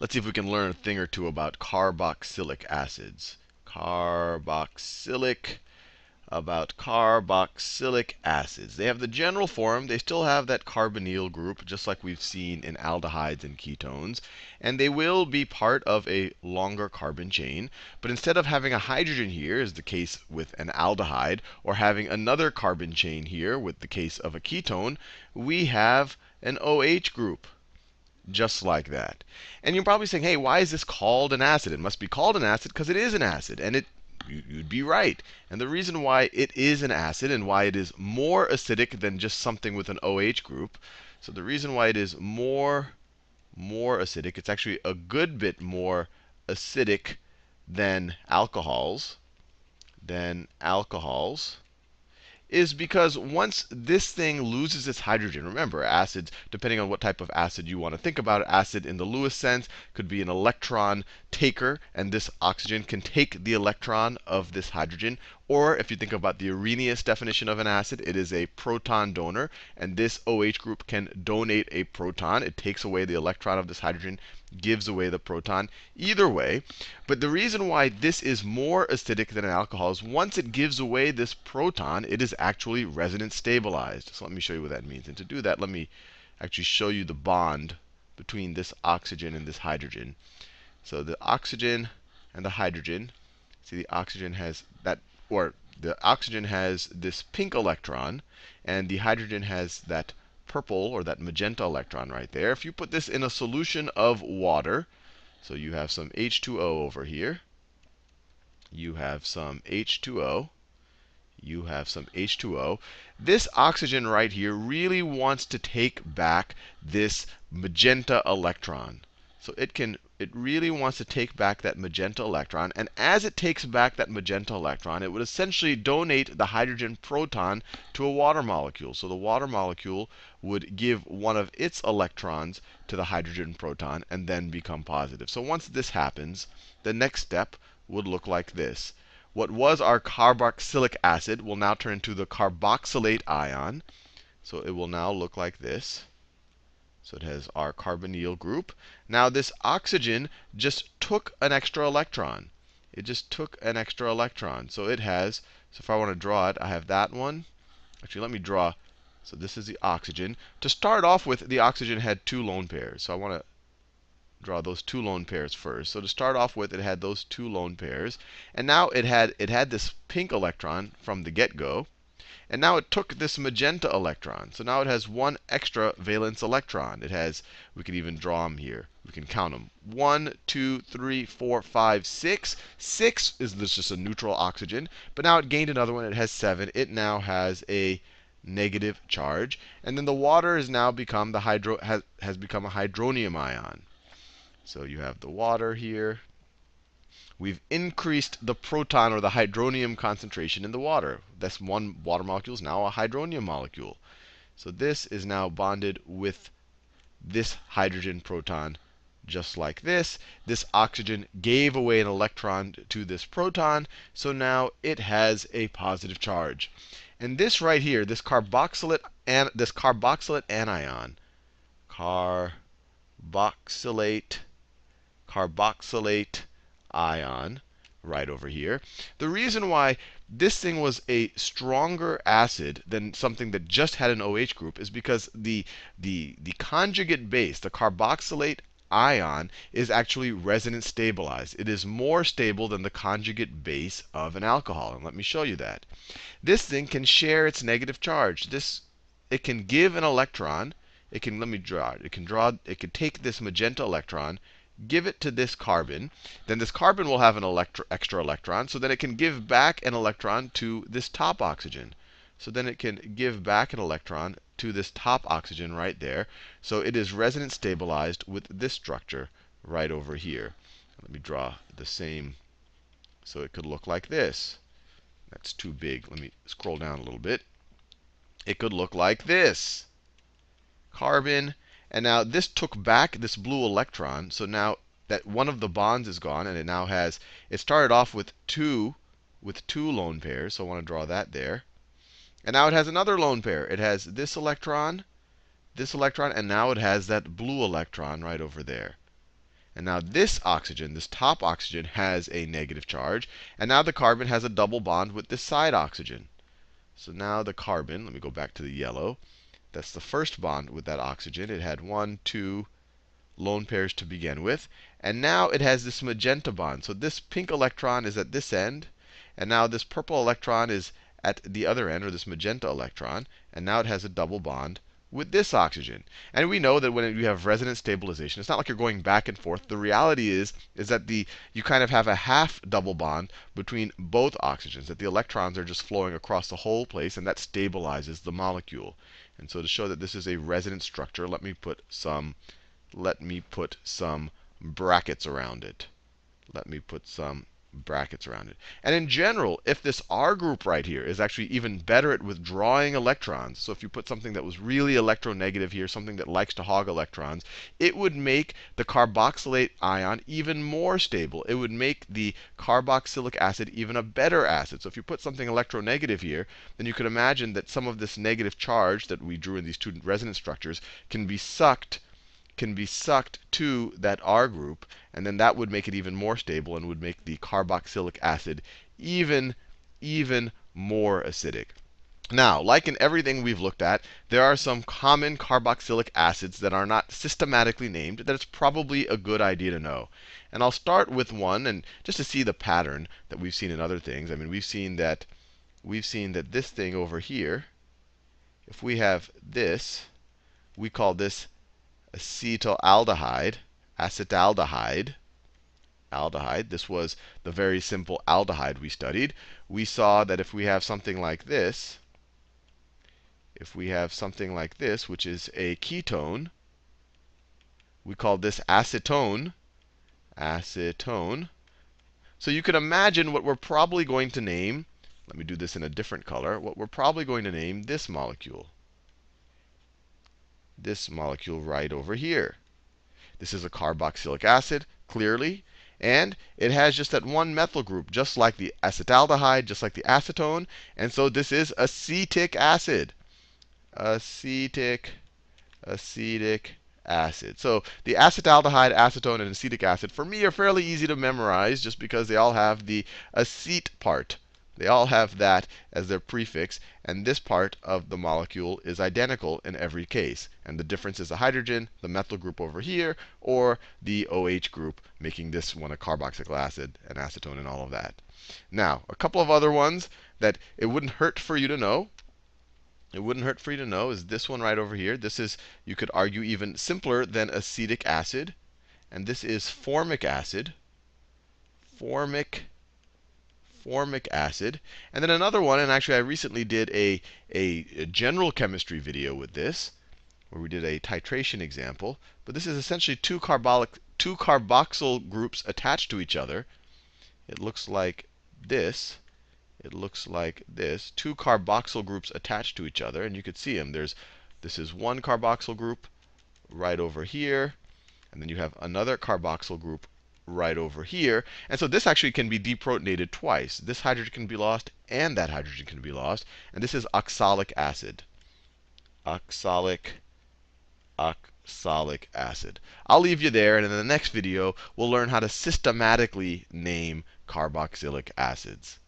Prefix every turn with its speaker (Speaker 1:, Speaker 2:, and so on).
Speaker 1: let's see if we can learn a thing or two about carboxylic acids. Carboxylic about carboxylic acids. They have the general form. They still have that carbonyl group, just like we've seen in aldehydes and ketones. And they will be part of a longer carbon chain. But instead of having a hydrogen here, as the case with an aldehyde, or having another carbon chain here, with the case of a ketone, we have an OH group. Just like that. And you're probably saying, hey, why is this called an acid? It must be called an acid because it is an acid. And you'd be right. And the reason why it is an acid and why it is more acidic than just something with an OH group, so the reason why it is more acidic, it's actually a good bit more acidic than alcohols, is because once this thing loses its hydrogen, remember, acids, depending on what type of acid you want to think about, acid in the Lewis sense could be an electron taker, and this oxygen can take the electron of this hydrogen. Or if you think about the Arrhenius definition of an acid, it is a proton donor, and this OH group can donate a proton. It takes away the electron of this hydrogen, gives away the proton. Either way, but the reason why this is more acidic than an alcohol is once it gives away this proton, it is actually resonance stabilized. So let me show you what that means. And to do that, let me actually show you the bond between this oxygen and this hydrogen. So the oxygen and the hydrogen, see the oxygen has that, or the oxygen has this pink electron, and the hydrogen has that purple or that magenta electron right there. If you put this in a solution of water, so you have some H2O over here, you have some H2O, you have some H2O. This oxygen right here really wants to take back this magenta electron. So it really wants to take back that magenta electron. And as it takes back that magenta electron, it would essentially donate the hydrogen proton to a water molecule. So the water molecule would give one of its electrons to the hydrogen proton and then become positive. So once this happens, the next step would look like this. What was our carboxylic acid will now turn into the carboxylate ion. So it will now look like this. So it has our carbonyl group. Now this oxygen just took an extra electron. It just took an extra electron. So it has, so if I want to draw it, I have that one. Actually, let me draw. So this is the oxygen. To start off with, the oxygen had two lone pairs. So I want to draw those two lone pairs first. So to start off with, it had those two lone pairs. And now it had this pink electron from the get-go. And now it took this magenta electron. So now it has one extra valence electron. It has, we can even draw them here. We can count them. 1, 2, 3, 4, 5, 6. 6 is just a neutral oxygen. But now it gained another one. It has 7. It now has a negative charge. And then the water has now become has become a hydronium ion. So you have the water here. We've increased the proton or the hydronium concentration in the water. This one water molecule is now a hydronium molecule. So this is now bonded with this hydrogen proton just like this. This oxygen gave away an electron to this proton, so now it has a positive charge. And this right here, this carboxylate anion, carboxylate ion right over here. The reason why this thing was a stronger acid than something that just had an OH group is because the conjugate base, the carboxylate ion, is actually resonance stabilized. It is more stable than the conjugate base of an alcohol. And let me show you that. This thing can share its negative charge. It can give an electron. It can, let me draw it. It can take this magenta electron, give it to this carbon. Then this carbon will have an extra electron. So then it can give back an electron to this top oxygen. So then it can give back an electron to this top oxygen right there. So it is resonance stabilized with this structure right over here. Let me draw the same. So it could look like this. That's too big. Let me scroll down a little bit. It could look like this. Carbon. And now this took back this blue electron. So now that one of the bonds is gone, and it now has, it started off with two lone pairs. So I want to draw that there. And now it has another lone pair. It has this electron, and now it has that blue electron right over there. And now this oxygen, this top oxygen, has a negative charge. And now the carbon has a double bond with this side oxygen. So now the carbon, let me go back to the yellow. That's the first bond with that oxygen. It had 1, 2 lone pairs to begin with. And now it has this magenta bond. So this pink electron is at this end. And now this purple electron is at the other end, or this magenta electron. And now it has a double bond with this oxygen. And we know that when you have resonance stabilization, it's not like you're going back and forth. The reality is that you kind of have a half double bond between both oxygens, that the electrons are just flowing across the whole place, and that stabilizes the molecule. And so to show that this is a resonance structure, let me put some brackets around it. Let me put some brackets around it. And in general, if this R group right here is actually even better at withdrawing electrons, so if you put something that was really electronegative here, something that likes to hog electrons, it would make the carboxylate ion even more stable. It would make the carboxylic acid even a better acid. So if you put something electronegative here, then you could imagine that some of this negative charge that we drew in these two resonance structures can be sucked to that R group, and then that would make it even more stable and would make the carboxylic acid even more acidic. Now, like in everything we've looked at, there are some common carboxylic acids that are not systematically named that it's probably a good idea to know. And I'll start with one, and just to see the pattern that we've seen in other things. I mean, we've seen that this thing over here, if we have this, we call this acetaldehyde. This was the very simple aldehyde we studied. We saw that if we have something like this, which is a ketone, we call this acetone. So you can imagine what we're probably going to name. Let me do this in a different color. What we're probably going to name this molecule. This molecule right over here. This is a carboxylic acid, clearly. And it has just that one methyl group, just like the acetaldehyde, just like the acetone. And so this is acetic acid. Acetic acid. So the acetaldehyde, acetone, and acetic acid, for me, are fairly easy to memorize just because they all have the acete part. They all have that as their prefix. And this part of the molecule is identical in every case. And the difference is the hydrogen, the methyl group over here, or the OH group, making this one a carboxylic acid, and acetone, and all of that. Now, a couple of other ones that it wouldn't hurt for you to know. Is this one right over here. This is, you could argue, even simpler than acetic acid. And this is formic acid. Formic acid. And then another one, and actually I recently did a general chemistry video with this, where we did a titration example. But this is essentially two carboxyl groups attached to each other. It looks like this. Two carboxyl groups attached to each other. And you could see them. This is one carboxyl group right over here. And then you have another carboxyl group right over here. And so this actually can be deprotonated twice. This hydrogen can be lost, and that hydrogen can be lost. And this is oxalic acid. Oxalic acid. I'll leave you there, and in the next video, we'll learn how to systematically name carboxylic acids.